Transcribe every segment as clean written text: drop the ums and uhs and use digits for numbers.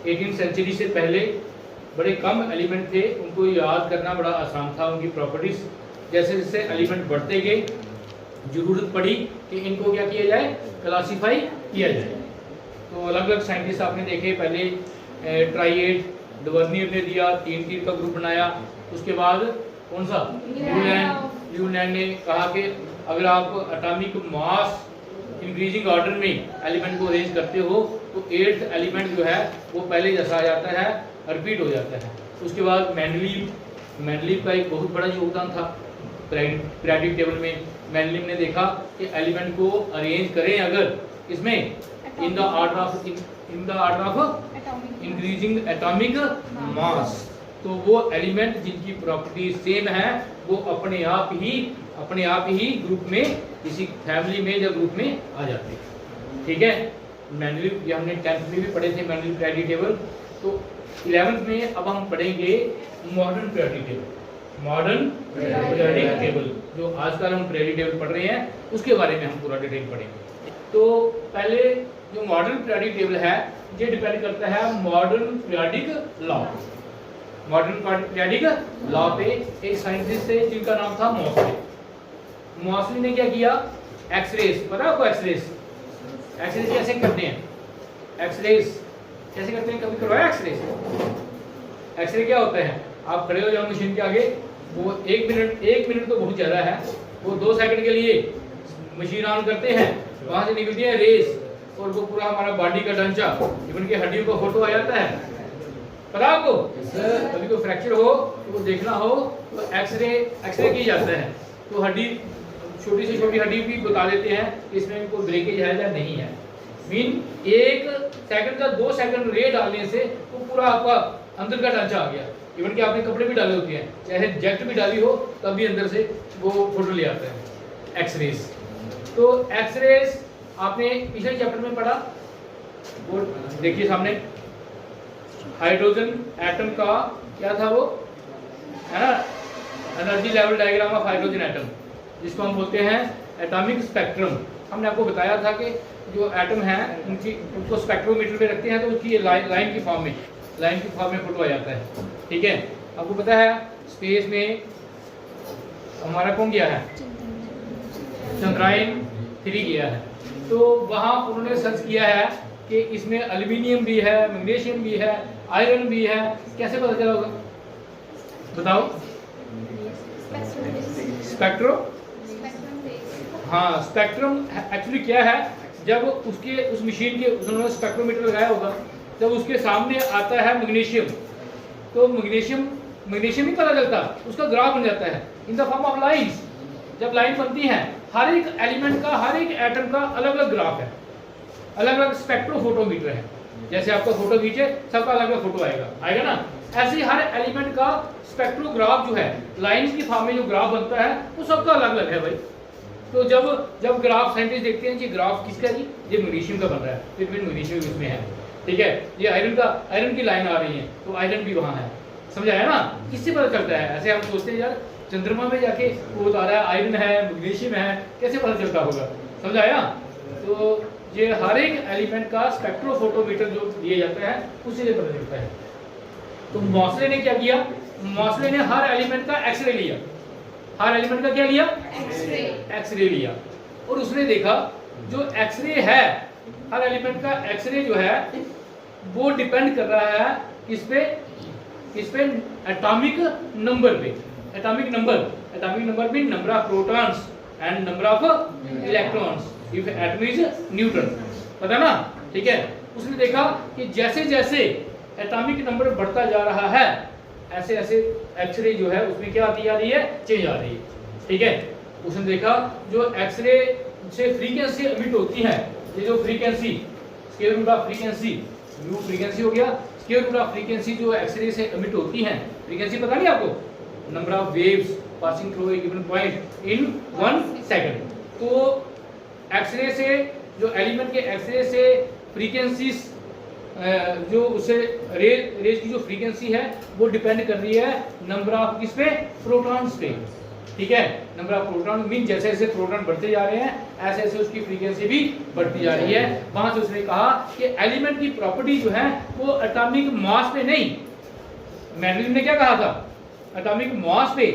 18वीं century से पहले बड़े कम एलिमेंट थे, उनको याद करना बड़ा आसान था, उनकी प्रॉपर्टीज। जैसे जैसे एलिमेंट बढ़ते गए जरूरत पड़ी कि इनको क्या किया जाए, क्लासीफाई किया जाए। तो अलग अलग साइंटिस्ट आपने देखे, पहले ट्राइएड डवर्नियर ने दिया, 3 तीर का ग्रुप बनाया। उसके बाद कौन सा, ल्यूलैंड ने कहा कि अगर आप एटॉमिक मास इंक्रीजिंग ऑर्डर में एलिमेंट को अरेंज करते हो तो 8th एलिमेंट जो है वो पहले जैसा आ जाता है, रिपीट हो जाता है। उसके बाद मेंडलीव का एक बहुत बड़ा योगदान था पीरियोडिक टेबल में। मेंडलीव ने देखा कि एलिमेंट को अरेंज करें अगर इसमें in the order of increasing atomic mass, तो वो एलिमेंट जिनकी प्रॉपर्टी सेम है वो अपने आप ही ग्रुप में, किसी फैमिली में या ग्रुप में आ जाते हैं। ठीक है, मेंडलीव ये हमने 10th में भी पढ़े थे, मेंडलीव पीरियोडिक टेबल। तो 11th में अब हम पढ़ेंगे modern periodic table. Modern periodic table जो आजकल हम पीरियोडिक टेबल पढ़ रहे हैं उसके बारे में हम पूरा डिटेल पढ़ेंगे। तो पहले जो मॉडर्न पीरियोडिक टेबल है ये डिपेंड करता है modern periodic law. Modern periodic law पे एक साइंटिस्ट थे जिनका नाम था मॉसले। मॉसले ने क्या किया, एक्सरेज, पता है आपको एक्सरेज कैसे करते हैं? एक्सरेज कैसे करते हैं, कभी करवाया एक्सरे? एक्सरे क्या होता है, आप खड़े हो जाओ मशीन के आगे, वो 1 मिनट तो बहुत ज़्यादा है, वो 2 सेकंड के लिए मशीन ऑन करते हैं, वहाँ से निकलती है रेस और वो पूरा हमारा बॉडी का ढांचा, इवन के हड्डियों का फोटो आ जाता है। पता आपको? कभी कोई फ्रैक्चर हो तो वो देखना हो तो एक्सरे की जाता है, तो हड्डी, छोटी से छोटी हड्डी भी बता देते हैं इसमें कोई ब्रेकेज है या नहीं है। मीन 1 सेकंड का 2 सेकंड रे डालने से वो पूरा आपका अंदर का ढांचा आ गया। इवन कि आपने कपड़े भी डाले होते हैं, चाहे जैकेट भी डाली हो तब भी अंदर से वो फोटो ले आता है, एक्सरेज। तो एक्सरेज आपने पिछले चैप्टर में पढ़ा, वो देखिए सामने हाइड्रोजन एटम का क्या था वो, है ना, energy level diagram of hydrogen atom, जिसको हम बोलते हैं एटॉमिक स्पेक्ट्रम। हमने आपको बताया था कि जो एटम है उनको स्पेक्ट्रोमीटर पे रखते हैं तो उसकी लाइन की फॉर्म में फोटो आ जाता है। ठीक है, आपको पता है स्पेस में हमारा कौन गया है, चंद्रयान 3 गया है, तो वहाँ उन्होंने सर्च किया है कि इसमें एल्यूमिनियम भी है, मैग्नीशियम भी है, आयरन भी है। कैसे पता चला होगा बताओ? स्पेक्ट्रो, हाँ, स्पेक्ट्रम एक्चुअली क्या है, जब उस मशीन के उन्होंने स्पेक्ट्रोमीटर लगाया होगा, जब उसके सामने आता है मैग्नीशियम, तो मैग्नीशियम ही पता चलता, उसका ग्राफ बन जाता है in the form of lines. जब लाइन बनती है, हर एक एलिमेंट का, हर एक एटम का अलग अलग ग्राफ है, अलग अलग स्पेक्ट्रोफोटोमीटर है। जैसे आपका फोटो खींचे सबका अलग अलग फोटो आएगा ना, ऐसे ही हर एलिमेंट का स्पेक्ट्रोग्राफ जो है, लाइंस की फॉर्म में जो ग्राफ बनता है वो सबका अलग अलग है भाई। तो जब ग्राफ साइंटिस्ट देखते हैं कि ग्राफ किसका है जी, ये मैग्नीशियम का बन रहा है, फिर मैग्नीशियम इसमें है। ठीक है, ये आयरन की लाइन आ रही है तो आयरन भी वहाँ है, समझ आया ना? किससे पता चलता है? ऐसे हम सोचते हैं यार चंद्रमा में जाके वो बता रहा है आयरन है, मैग्नीशियम है, कैसे पता चलता होगा? समझ आया? तो ये हर एक एलिमेंट का स्पेक्ट्रोफोटोमीटर जो दिया जाता है उसी से पता चलता है। तो मॉसले ने क्या किया, मॉसले ने हर एलिमेंट का एक्सरे लिया। हर एलिमेंट का क्या लिया? एक्सरे लिया। और उसने देखा जो एक्सरे है, हर एलिमेंट का एक्सरे जो है वो डिपेंड कर रहा है किस पे? एटॉमिक नंबर पे। Atomic number mean number of protons and number of electrons if atom is neutral, पता ना? ठीक है, उसने देखा कि जैसे जैसे एटॉमिक नंबर बढ़ता जा रहा है ऐसे ऐसे एक्सरे जो है उसमें क्या आती जा रही है, चेंज आ रही है। ठीक है, उसने देखा जो एक्सरे से फ्रीक्वेंसी एमिट होती है, ये जो frequency, square root of frequency, mu frequency हो गया, स्क्वायर रूट ऑफ फ्रीक्वेंसी जो एक्सरे से एमिट होती है, फ्रीक्वेंसी पता नहीं आपको, number of waves passing through a given point in 1 second. तो एक्सरे से, जो एलिमेंट के एक्सरे से फ्रीक्वेंसीज, जो उसे रेज की जो फ्रीक्वेंसी है वो डिपेंड कर रही है नंबर ऑफ किस पे? प्रोटॉन्स पे। ठीक है। नंबर ऑफ प्रोटॉन मीन जैसे जैसे प्रोटॉन बढ़ते जा रहे हैं ऐसे ऐसे उसकी फ्रीक्वेंसी भी बढ़ती जा रही है। वहां से उसने कहा कि एलिमेंट की प्रॉपर्टी जो है वो एटॉमिक मास पे नहीं, मैंडेलिव ने क्या कहा था, एटॉमिक मास पे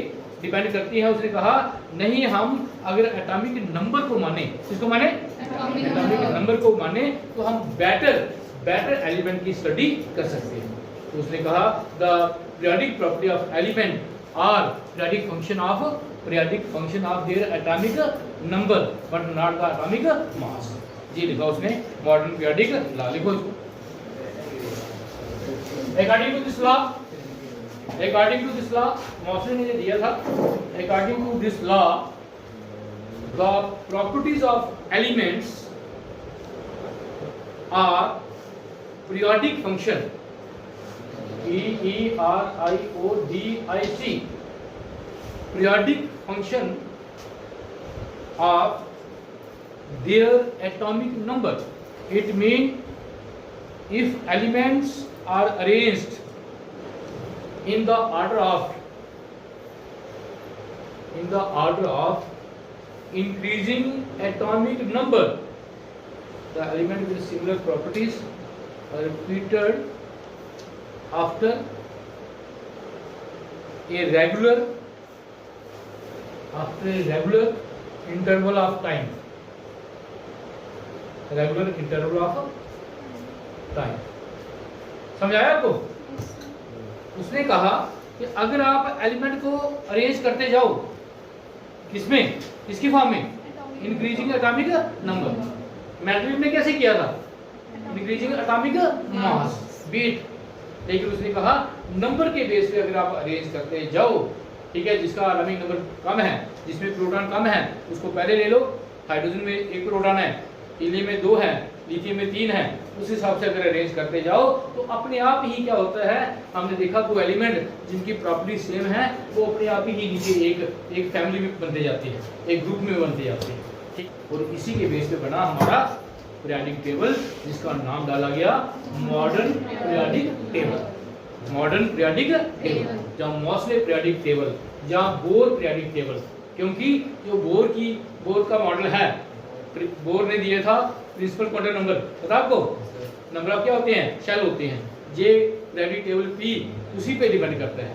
डिपेंड करती है। उसने कहा नहीं, हम अगर एटॉमिक नंबर को माने, किसको माने, एटॉमिक नंबर को माने, तो हम बेटर एलिमेंट की स्टडी कर सकते हैं। तो उसने कहा the periodic property of element are periodic function of their atomic number but not the atomic mass. जी लिखा उसने मॉडर्न पीरियोडिक लॉ, लिखो इसको। According to this law, Mauchly ने जो दिया था, according to this law, the properties of elements are periodic function, periodic periodic function of their atomic number. It means if elements are arranged in the order of increasing atomic number, the element with similar properties are repeated after a regular interval of time. समझाया आपको? उसने कहा कि अगर आप element को arrange करते जाओ, किसमें, किसकी फॉर्म में, इंक्रीजिंग एटॉमिक नंबर। मैंडेलिव ने कैसे किया था, इंक्रीजिंग एटॉमिक मास बीट, लेकिन उसने कहा नंबर के बेस पे अगर आप अरेंज करते जाओ, ठीक है, जिसका एटॉमिक नंबर कम है, जिसमें प्रोटॉन कम है, उसको पहले ले लो। हाइड्रोजन में 1 प्रोटॉन है, हीलियम में 2 है, लिथियम में 3 है, उस हिसाब से अगर अरेंज करते जाओ तो अपने आप ही क्या होता है, हमने देखा कोई एलिमेंट जिनकी प्रॉपर्टी सेम है वो अपने आप ही नीचे एक फैमिली में बनते जाते हैं, एक ग्रुप में बनते जाते हैं, ठीक। और इसी के बेस पे बना हमारा पीरियोडिक टेबल, जिसका नाम डाला गया मॉडर्न पीरियोडिक टेबल, जहाँ मॉसले पीरियोडिक टेबल, जहाँ बोर पीरियोडिक टेबल, क्योंकि जो बोर का मॉडल है, बोर ने दिया था प्रिंसिपल क्वांटम नंबर, पता आपको, नंबर ऑफ क्या होते हैं, शेल होते हैं, जे पीरियोडिक टेबल पी उसी पे डिपेंड करता है।